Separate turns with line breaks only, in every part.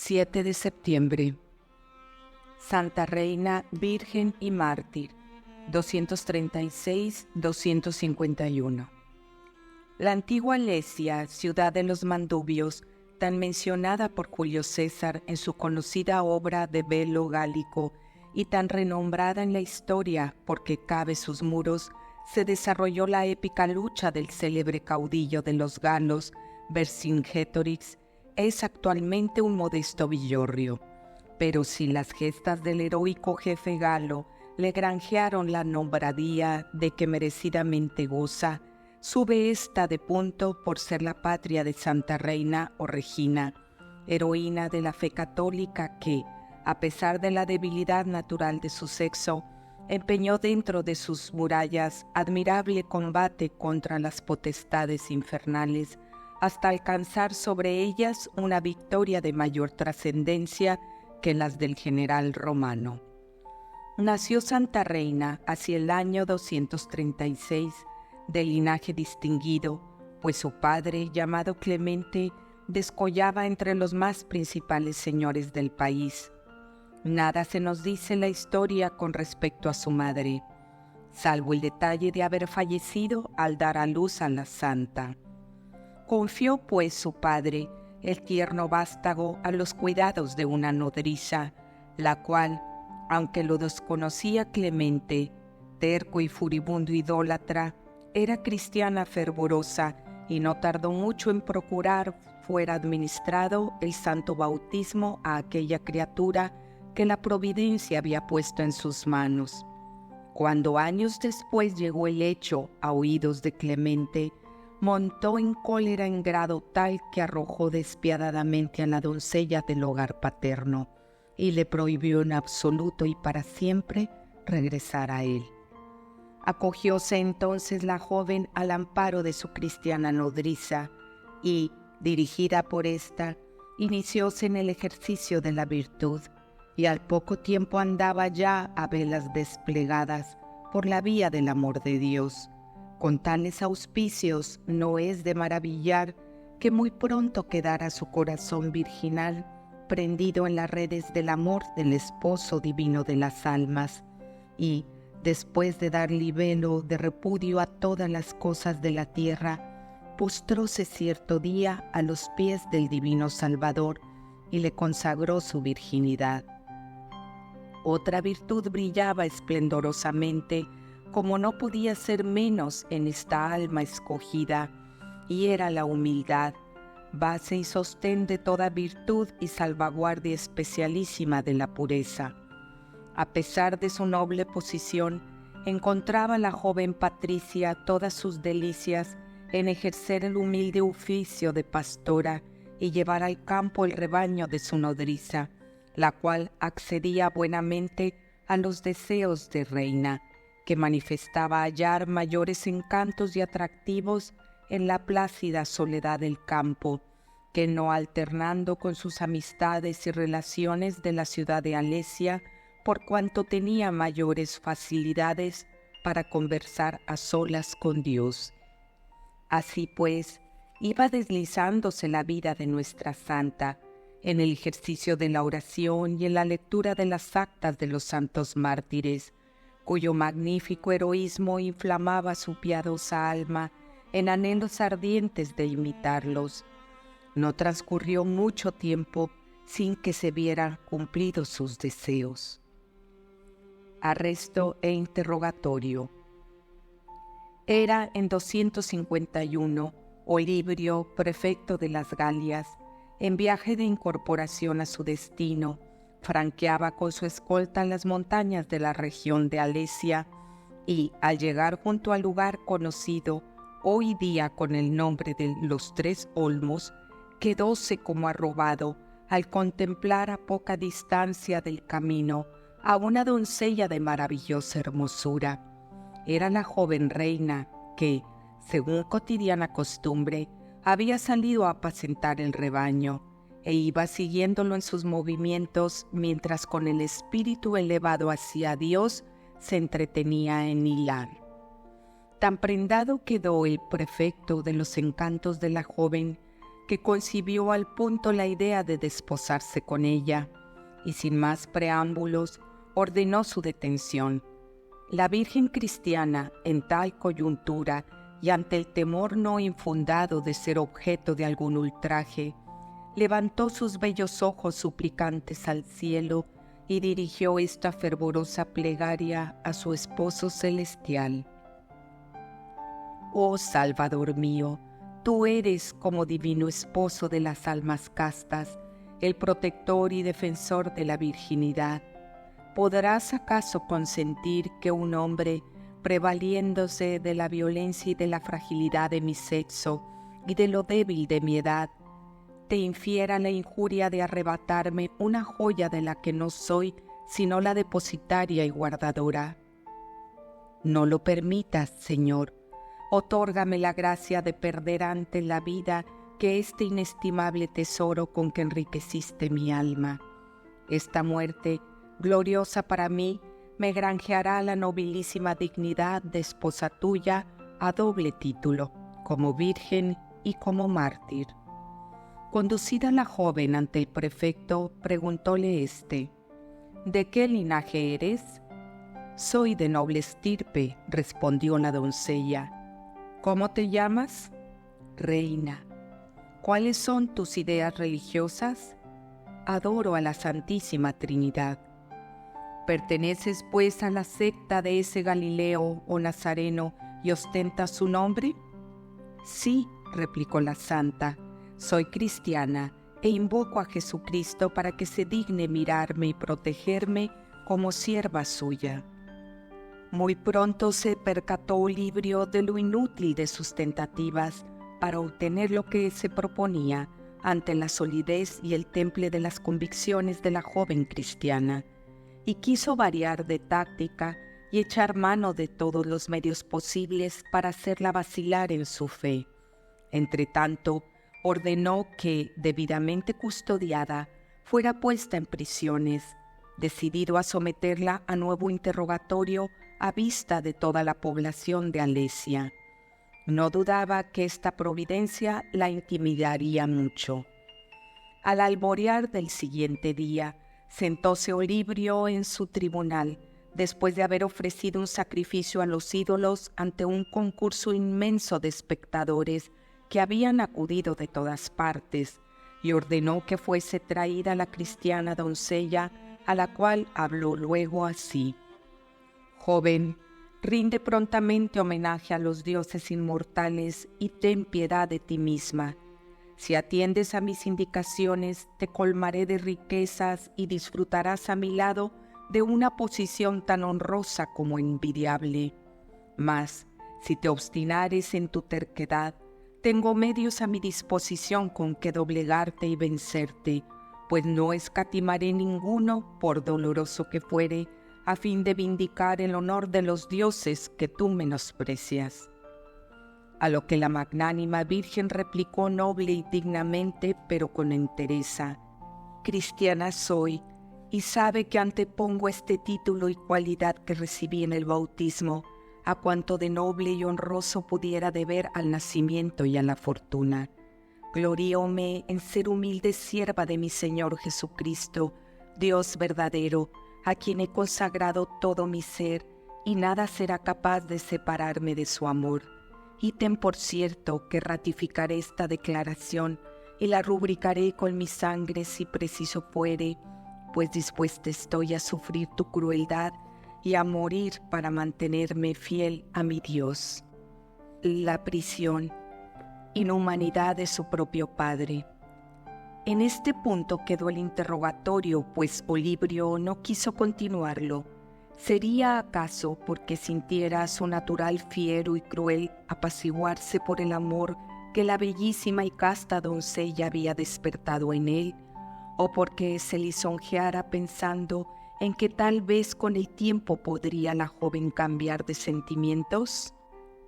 7 de septiembre. Santa Reina, Virgen y Mártir, 236-251. La antigua Alesia, ciudad de los Mandubios, tan mencionada por Julio César en su conocida obra de Velo Gálico y tan renombrada en la historia porque cabe sus muros, se desarrolló la épica lucha del célebre caudillo de los galos, Vercingétorix. Es actualmente un modesto villorrio, pero si las gestas del heroico jefe galo le granjearon la nombradía de que merecidamente goza, sube esta de punto por ser la patria de Santa Reina o Regina, heroína de la fe católica que, a pesar de la debilidad natural de su sexo, empeñó dentro de sus murallas admirable combate contra las potestades infernales, hasta alcanzar sobre ellas una victoria de mayor trascendencia que las del general romano. Nació Santa Reina hacia el año 236, de linaje distinguido, pues su padre, llamado Clemente, descollaba entre los más principales señores del país. Nada se nos dice en la historia con respecto a su madre, salvo el detalle de haber fallecido al dar a luz a la santa. Confió pues su padre, el tierno vástago, a los cuidados de una nodriza, la cual, aunque lo desconocía Clemente, terco y furibundo idólatra, era cristiana fervorosa y no tardó mucho en procurar fuera administrado el santo bautismo a aquella criatura que la providencia había puesto en sus manos. Cuando años después llegó el hecho a oídos de Clemente, montó en cólera en grado tal que arrojó despiadadamente a la doncella del hogar paterno y le prohibió en absoluto y para siempre regresar a él. Acogióse entonces la joven al amparo de su cristiana nodriza y, dirigida por ésta, inicióse en el ejercicio de la virtud y al poco tiempo andaba ya a velas desplegadas por la vía del amor de Dios. Con tales auspicios no es de maravillar que muy pronto quedara su corazón virginal prendido en las redes del amor del esposo divino de las almas, y, después de dar libelo de repudio a todas las cosas de la tierra, postróse cierto día a los pies del divino Salvador y le consagró su virginidad. Otra virtud brillaba esplendorosamente, como no podía ser menos en esta alma escogida, y era la humildad, base y sostén de toda virtud y salvaguardia especialísima de la pureza. A pesar de su noble posición, encontraba la joven patricia todas sus delicias en ejercer el humilde oficio de pastora y llevar al campo el rebaño de su nodriza, la cual accedía buenamente a los deseos de reina, que manifestaba hallar mayores encantos y atractivos en la plácida soledad del campo, que no alternando con sus amistades y relaciones de la ciudad de Alesia, por cuanto tenía mayores facilidades para conversar a solas con Dios. Así pues, iba deslizándose la vida de nuestra santa, en el ejercicio de la oración y en la lectura de las actas de los santos mártires, cuyo magnífico heroísmo inflamaba su piadosa alma en anhelos ardientes de imitarlos. No transcurrió mucho tiempo sin que se vieran cumplidos sus deseos. Arresto e interrogatorio. Era en 251 Olibrio, prefecto de las Galias, en viaje de incorporación a su destino, franqueaba con su escolta las montañas de la región de Alesia y, al llegar junto al lugar conocido hoy día con el nombre de los Tres Olmos, quedóse como arrobado al contemplar a poca distancia del camino a una doncella de maravillosa hermosura. Era la joven reina que, según cotidiana costumbre, había salido a apacentar el rebaño e iba siguiéndolo en sus movimientos mientras con el espíritu elevado hacia Dios se entretenía en hilar. Tan prendado quedó el prefecto de los encantos de la joven que concibió al punto la idea de desposarse con ella, y sin más preámbulos ordenó su detención. La Virgen cristiana, en tal coyuntura y ante el temor no infundado de ser objeto de algún ultraje, levantó sus bellos ojos suplicantes al cielo y dirigió esta fervorosa plegaria a su esposo celestial. Oh Salvador mío, tú eres como divino esposo de las almas castas, el protector y defensor de la virginidad. ¿Podrás acaso consentir que un hombre, prevaliéndose de la violencia y de la fragilidad de mi sexo y de lo débil de mi edad, te infiera la injuria de arrebatarme una joya de la que no soy sino la depositaria y guardadora? No lo permitas, Señor. Otórgame la gracia de perder antes la vida que este inestimable tesoro con que enriqueciste mi alma. Esta muerte, gloriosa para mí, me granjeará la nobilísima dignidad de esposa tuya a doble título, como virgen y como mártir. Conducida la joven ante el prefecto, preguntóle éste: ¿de qué linaje eres? Soy de noble estirpe, respondió la doncella. ¿Cómo te llamas? Reina. ¿Cuáles son tus ideas religiosas? Adoro a la Santísima Trinidad. ¿Perteneces pues a la secta de ese Galileo o Nazareno y ostentas su nombre? Sí, replicó la santa, soy cristiana e invoco a Jesucristo para que se digne mirarme y protegerme como sierva suya. Muy pronto se percató Olibrio de lo inútil de sus tentativas para obtener lo que se proponía ante la solidez y el temple de las convicciones de la joven cristiana, y quiso variar de táctica y echar mano de todos los medios posibles para hacerla vacilar en su fe. Entretanto, ordenó que, debidamente custodiada, fuera puesta en prisiones, decidido a someterla a nuevo interrogatorio a vista de toda la población de Alesia. No dudaba que esta providencia la intimidaría mucho. Al alborear del siguiente día, sentóse Olibrio en su tribunal, después de haber ofrecido un sacrificio a los ídolos ante un concurso inmenso de espectadores que habían acudido de todas partes, y ordenó que fuese traída la cristiana doncella, a la cual habló luego así: Joven, rinde prontamente homenaje a los dioses inmortales y ten piedad de ti misma. Si atiendes a mis indicaciones, te colmaré de riquezas y disfrutarás a mi lado de una posición tan honrosa como envidiable. Mas, si te obstinares en tu terquedad, tengo medios a mi disposición con que doblegarte y vencerte, pues no escatimaré ninguno, por doloroso que fuere, a fin de vindicar el honor de los dioses que tú menosprecias. A lo que la magnánima Virgen replicó noble y dignamente, pero con entereza: cristiana soy, y sabe que antepongo este título y cualidad que recibí en el bautismo a cuanto de noble y honroso pudiera deber al nacimiento y a la fortuna. Gloríome en ser humilde sierva de mi Señor Jesucristo, Dios verdadero, a quien he consagrado todo mi ser, y nada será capaz de separarme de su amor. Y ten por cierto que ratificaré esta declaración y la rubricaré con mi sangre si preciso fuere, pues dispuesta estoy a sufrir tu crueldad y a morir para mantenerme fiel a mi Dios. La prisión, inhumanidad de su propio padre. En este punto quedó el interrogatorio, pues Olibrio no quiso continuarlo. ¿Sería acaso porque sintiera su natural fiero y cruel apaciguarse por el amor que la bellísima y casta doncella había despertado en él, o porque se lisonjeara pensando en que tal vez con el tiempo podría la joven cambiar de sentimientos?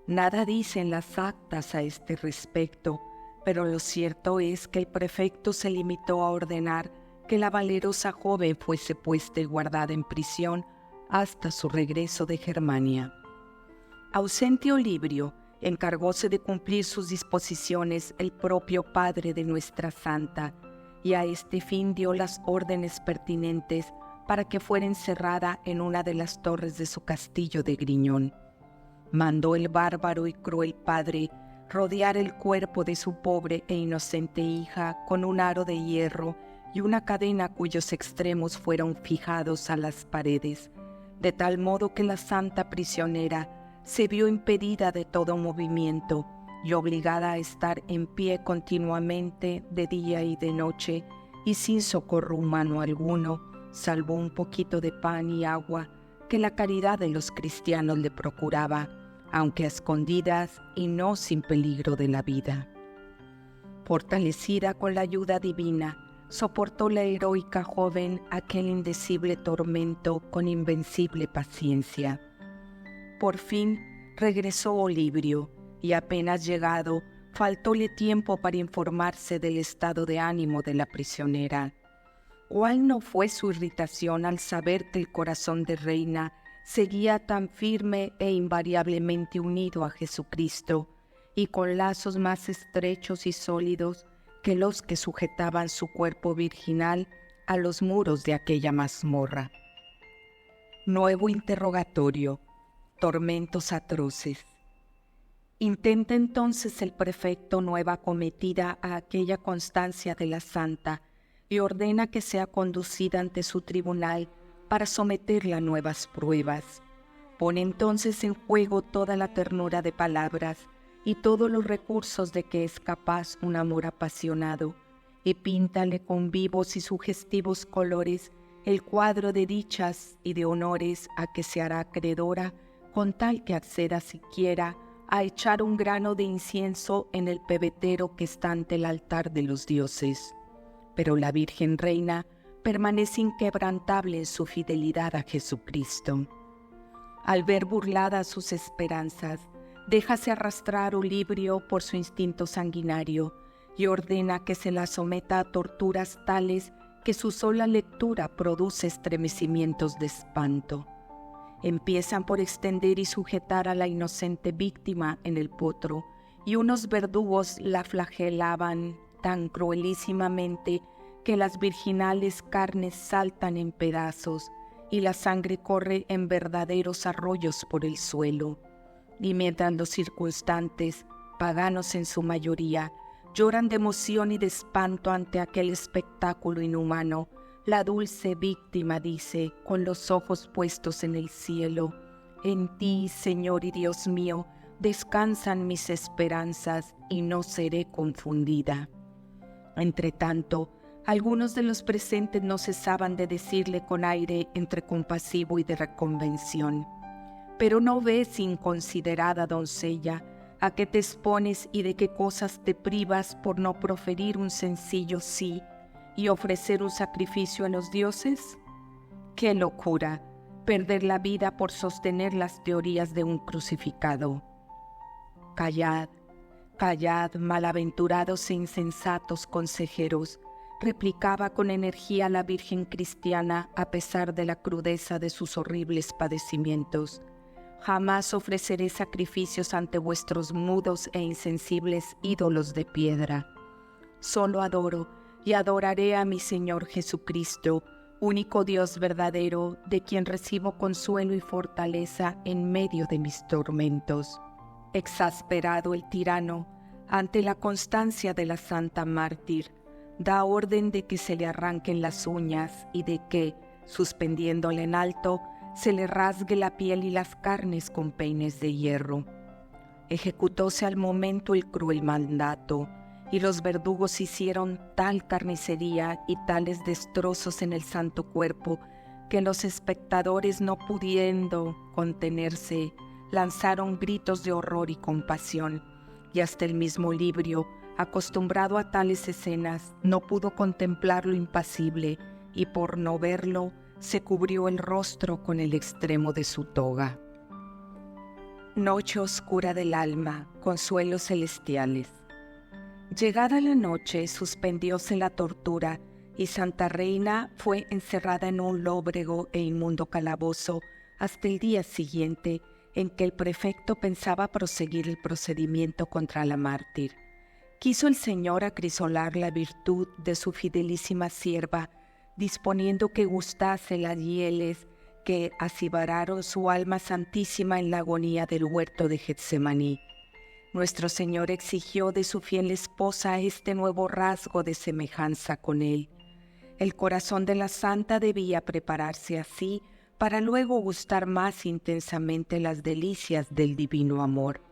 Nada dicen las actas a este respecto, pero lo cierto es que el prefecto se limitó a ordenar que la valerosa joven fuese puesta y guardada en prisión hasta su regreso de Germania. Ausente Olibrio, encargóse de cumplir sus disposiciones el propio padre de nuestra santa, y a este fin dio las órdenes pertinentes para que fuera encerrada en una de las torres de su castillo de Griñón. Mandó el bárbaro y cruel padre rodear el cuerpo de su pobre e inocente hija con un aro de hierro y una cadena cuyos extremos fueron fijados a las paredes, de tal modo que la santa prisionera se vio impedida de todo movimiento y obligada a estar en pie continuamente de día y de noche y sin socorro humano alguno, salvo un poquito de pan y agua que la caridad de los cristianos le procuraba, aunque a escondidas y no sin peligro de la vida. Fortalecida con la ayuda divina, soportó la heroica joven aquel indecible tormento con invencible paciencia. Por fin regresó Olibrio, y apenas llegado, faltóle tiempo para informarse del estado de ánimo de la prisionera. ¿Cuál no fue su irritación al saber que el corazón de Reina seguía tan firme e invariablemente unido a Jesucristo y con lazos más estrechos y sólidos que los que sujetaban su cuerpo virginal a los muros de aquella mazmorra? Nuevo interrogatorio, tormentos atroces. Intenta entonces el prefecto nueva acometida a aquella constancia de la santa y ordena que sea conducida ante su tribunal para someterla a nuevas pruebas. Pone entonces en juego toda la ternura de palabras y todos los recursos de que es capaz un amor apasionado, y píntale con vivos y sugestivos colores el cuadro de dichas y de honores a que se hará acreedora, con tal que acceda siquiera a echar un grano de incienso en el pebetero que está ante el altar de los dioses. Pero la Virgen Reina permanece inquebrantable en su fidelidad a Jesucristo. Al ver burladas sus esperanzas, déjase arrastrar Olibrio por su instinto sanguinario y ordena que se la someta a torturas tales que su sola lectura produce estremecimientos de espanto. Empiezan por extender y sujetar a la inocente víctima en el potro, y unos verdugos la flagelaban tan cruelísimamente que las virginales carnes saltan en pedazos y la sangre corre en verdaderos arroyos por el suelo. Y mientras los circunstantes, paganos en su mayoría, lloran de emoción y de espanto ante aquel espectáculo inhumano, la dulce víctima dice, con los ojos puestos en el cielo: «En ti, Señor y Dios mío, descansan mis esperanzas y no seré confundida». Entretanto, algunos de los presentes no cesaban de decirle con aire entre compasivo y de reconvención: «Pero no ves, inconsiderada doncella, a qué te expones y de qué cosas te privas por no proferir un sencillo sí y ofrecer un sacrificio a los dioses. ¡Qué locura! Perder la vida por sostener las teorías de un crucificado». «Callad, callad, malaventurados e insensatos consejeros», replicaba con energía la Virgen cristiana a pesar de la crudeza de sus horribles padecimientos. «Jamás ofreceré sacrificios ante vuestros mudos e insensibles ídolos de piedra. Solo adoro y adoraré a mi Señor Jesucristo, único Dios verdadero, de quien recibo consuelo y fortaleza en medio de mis tormentos». Exasperado el tirano ante la constancia de la santa mártir, da orden de que se le arranquen las uñas y de que, suspendiéndola en alto, se le rasgue la piel y las carnes con peines de hierro. Ejecutóse al momento el cruel mandato, y los verdugos hicieron tal carnicería y tales destrozos en el santo cuerpo que los espectadores, no pudiendo contenerse, lanzaron gritos de horror y compasión, y hasta el mismo Olibrio, acostumbrado a tales escenas, no pudo contemplarlo impasible, y por no verlo, se cubrió el rostro con el extremo de su toga. Noche oscura del alma, consuelos celestiales. Llegada la noche, suspendióse la tortura, y Santa Reina fue encerrada en un lóbrego e inmundo calabozo hasta el día siguiente, en que el prefecto pensaba proseguir el procedimiento contra la mártir. Quiso el Señor acrisolar la virtud de su fidelísima sierva, disponiendo que gustase las hieles que acibararon su alma santísima en la agonía del huerto de Getsemaní. Nuestro Señor exigió de su fiel esposa este nuevo rasgo de semejanza con Él. El corazón de la santa debía prepararse así para luego gustar más intensamente las delicias del divino amor.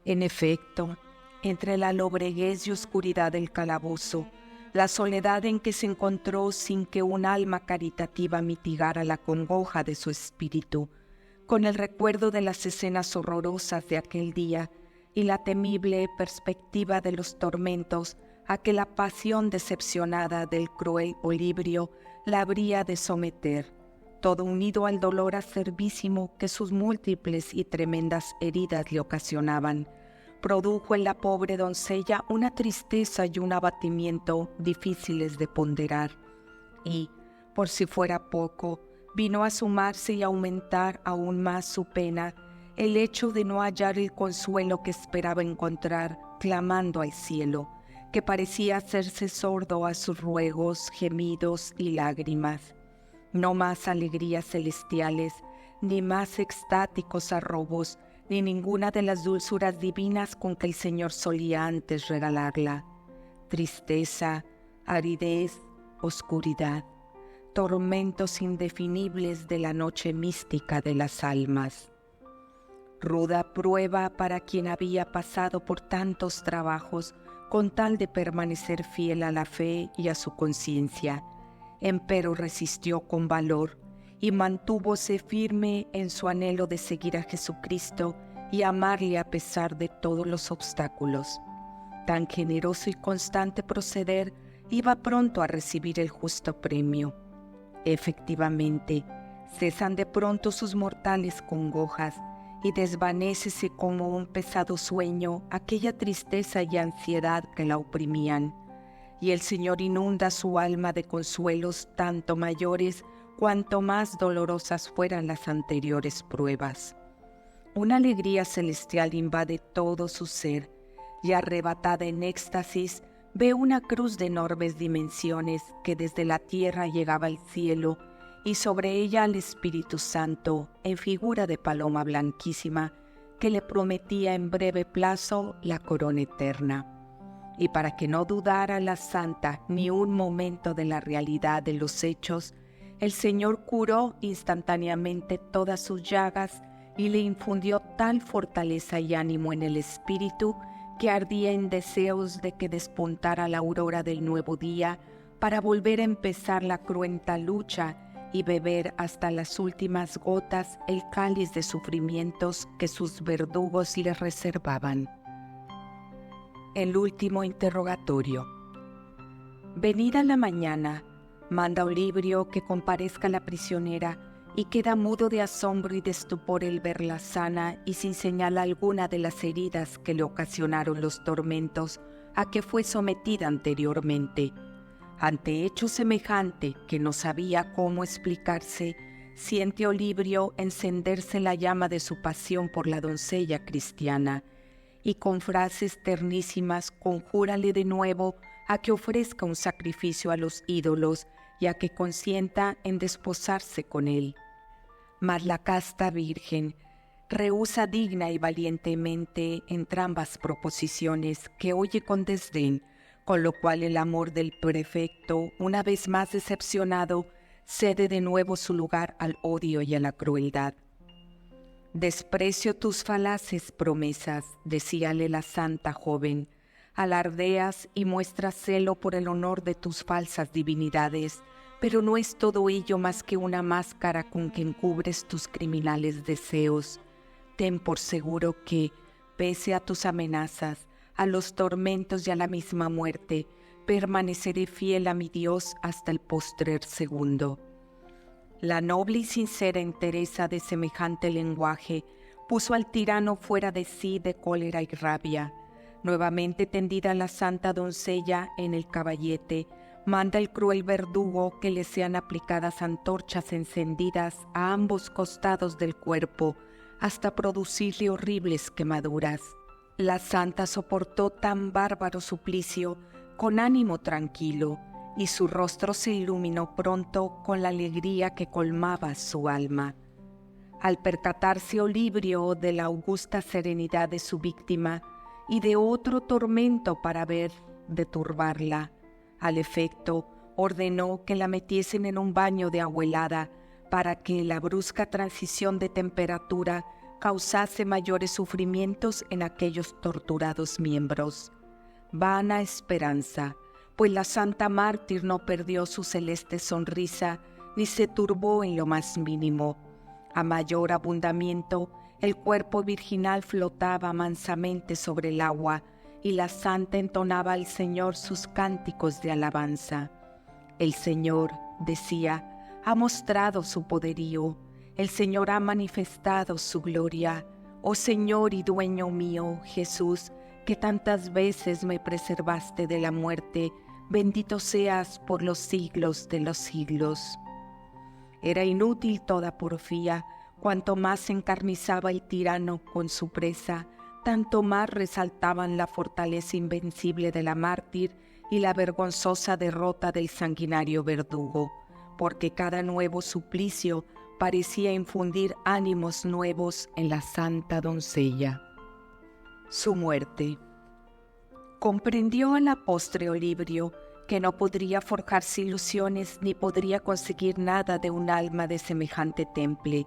En efecto, entre la lobreguez y oscuridad del calabozo, la soledad en que se encontró sin que un alma caritativa mitigara la congoja de su espíritu, con el recuerdo de las escenas horrorosas de aquel día y la temible perspectiva de los tormentos a que la pasión decepcionada del cruel Olibrio la habría de someter, todo unido al dolor acervísimo que sus múltiples y tremendas heridas le ocasionaban, produjo en la pobre doncella una tristeza y un abatimiento difíciles de ponderar, y, por si fuera poco, vino a sumarse y aumentar aún más su pena el hecho de no hallar el consuelo que esperaba encontrar clamando al cielo, que parecía hacerse sordo a sus ruegos, gemidos y lágrimas. No más alegrías celestiales, ni más extáticos arrobos, ni ninguna de las dulzuras divinas con que el Señor solía antes regalarla. Tristeza, aridez, oscuridad, tormentos indefinibles de la noche mística de las almas. Ruda prueba para quien había pasado por tantos trabajos con tal de permanecer fiel a la fe y a su conciencia. Empero resistió con valor y mantúvose firme en su anhelo de seguir a Jesucristo y amarle a pesar de todos los obstáculos. Tan generoso y constante proceder iba pronto a recibir el justo premio. Efectivamente, cesan de pronto sus mortales congojas y desvanécese como un pesado sueño aquella tristeza y ansiedad que la oprimían, y el Señor inunda su alma de consuelos tanto mayores cuanto más dolorosas fueran las anteriores pruebas. Una alegría celestial invade todo su ser, y arrebatada en éxtasis, ve una cruz de enormes dimensiones que desde la tierra llegaba al cielo, y sobre ella al Espíritu Santo, en figura de paloma blanquísima, que le prometía en breve plazo la corona eterna. Y para que no dudara la santa ni un momento de la realidad de los hechos, el Señor curó instantáneamente todas sus llagas y le infundió tal fortaleza y ánimo en el espíritu que ardía en deseos de que despuntara la aurora del nuevo día para volver a empezar la cruenta lucha y beber hasta las últimas gotas el cáliz de sufrimientos que sus verdugos le reservaban. El último interrogatorio. Venida la mañana, manda Olibrio que comparezca la prisionera y queda mudo de asombro y de estupor el verla sana y sin señal alguna de las heridas que le ocasionaron los tormentos a que fue sometida anteriormente. Ante hecho semejante que no sabía cómo explicarse, siente Olibrio encenderse la llama de su pasión por la doncella cristiana, y con frases ternísimas conjúrale de nuevo a que ofrezca un sacrificio a los ídolos y a que consienta en desposarse con él. Mas la casta virgen rehúsa digna y valientemente entrambas proposiciones que oye con desdén, con lo cual el amor del prefecto, una vez más decepcionado, cede de nuevo su lugar al odio y a la crueldad. «Desprecio tus falaces promesas», decíale la santa joven, «alardeas y muestras celo por el honor de tus falsas divinidades, pero no es todo ello más que una máscara con que encubres tus criminales deseos. Ten por seguro que, pese a tus amenazas, a los tormentos y a la misma muerte, permaneceré fiel a mi Dios hasta el postrer segundo». La noble y sincera entereza de semejante lenguaje puso al tirano fuera de sí de cólera y rabia. Nuevamente tendida la santa doncella en el caballete, manda el cruel verdugo que le sean aplicadas antorchas encendidas a ambos costados del cuerpo, hasta producirle horribles quemaduras. La santa soportó tan bárbaro suplicio con ánimo tranquilo, y su rostro se iluminó pronto con la alegría que colmaba su alma. Al percatarse Olibrio de la augusta serenidad de su víctima y de otro tormento para ver de turbarla, al efecto ordenó que la metiesen en un baño de agua helada para que la brusca transición de temperatura causase mayores sufrimientos en aquellos torturados miembros. Vana esperanza, pues la santa mártir no perdió su celeste sonrisa ni se turbó en lo más mínimo. A mayor abundamiento, el cuerpo virginal flotaba mansamente sobre el agua y la santa entonaba al Señor sus cánticos de alabanza. El Señor, decía, ha mostrado su poderío, el Señor ha manifestado su gloria. Oh Señor y dueño mío, Jesús, que tantas veces me preservaste de la muerte, bendito seas por los siglos de los siglos. Era inútil toda porfía, cuanto más se encarnizaba el tirano con su presa, tanto más resaltaban la fortaleza invencible de la mártir y la vergonzosa derrota del sanguinario verdugo, porque cada nuevo suplicio parecía infundir ánimos nuevos en la santa doncella. Su muerte. Comprendió a la postre Olibrio que no podría forjarse ilusiones ni podría conseguir nada de un alma de semejante temple,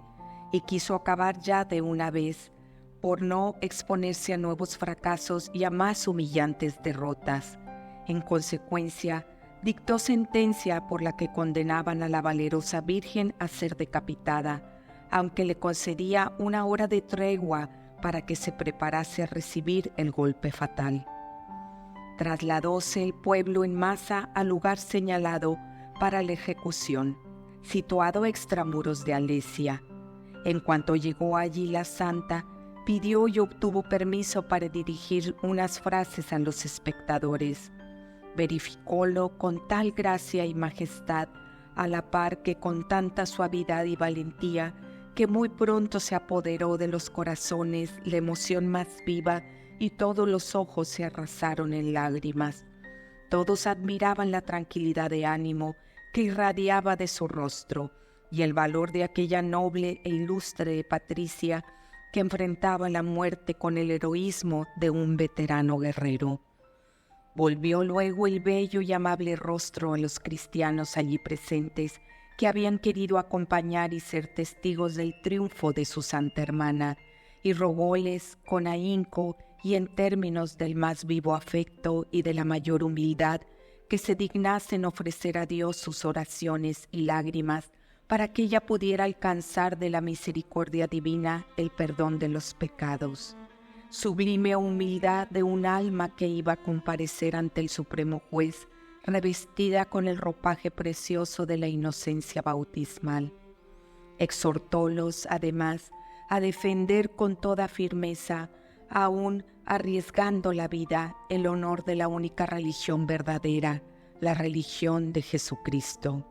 y quiso acabar ya de una vez, por no exponerse a nuevos fracasos y a más humillantes derrotas. En consecuencia, dictó sentencia por la que condenaban a la valerosa Virgen a ser decapitada, aunque le concedía una hora de tregua para que se preparase a recibir el golpe fatal. Trasladóse el pueblo en masa al lugar señalado para la ejecución, situado extramuros de Alesia. En cuanto llegó allí la santa, pidió y obtuvo permiso para dirigir unas frases a los espectadores. Verificólo con tal gracia y majestad, a la par que con tanta suavidad y valentía, que muy pronto se apoderó de los corazones la emoción más viva y todos los ojos se arrasaron en lágrimas. Todos admiraban la tranquilidad de ánimo que irradiaba de su rostro y el valor de aquella noble e ilustre patricia que enfrentaba la muerte con el heroísmo de un veterano guerrero. Volvió luego el bello y amable rostro a los cristianos allí presentes que habían querido acompañar y ser testigos del triunfo de su santa hermana, y rogóles con ahínco y en términos del más vivo afecto y de la mayor humildad que se dignasen ofrecer a Dios sus oraciones y lágrimas para que ella pudiera alcanzar de la misericordia divina el perdón de los pecados. Sublime humildad de un alma que iba a comparecer ante el Supremo Juez, revestida con el ropaje precioso de la inocencia bautismal. Exhortólos, además, a defender con toda firmeza, aún arriesgando la vida, el honor de la única religión verdadera, la religión de Jesucristo.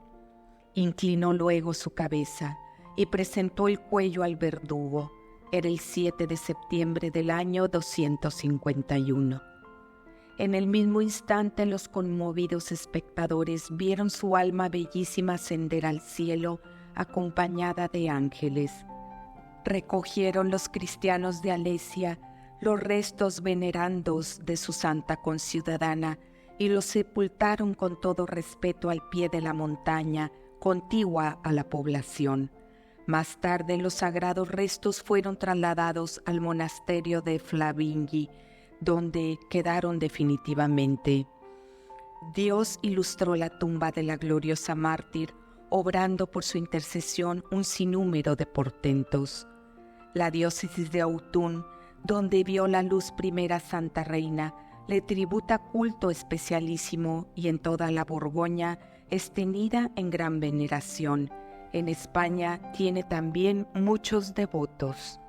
Inclinó luego su cabeza y presentó el cuello al verdugo. Era el 7 de septiembre del año 251. En el mismo instante los conmovidos espectadores vieron su alma bellísima ascender al cielo acompañada de ángeles. Recogieron los cristianos de Alesia los restos venerandos de su santa conciudadana y los sepultaron con todo respeto al pie de la montaña contigua a la población. Más tarde los sagrados restos fueron trasladados al monasterio de Flavigny, donde quedaron definitivamente. Dios ilustró la tumba de la gloriosa mártir, obrando por su intercesión un sinnúmero de portentos. La diócesis de Autun, donde vio la luz primera Santa Reina, le tributa culto especialísimo y en toda la Borgoña es tenida en gran veneración. En España tiene también muchos devotos.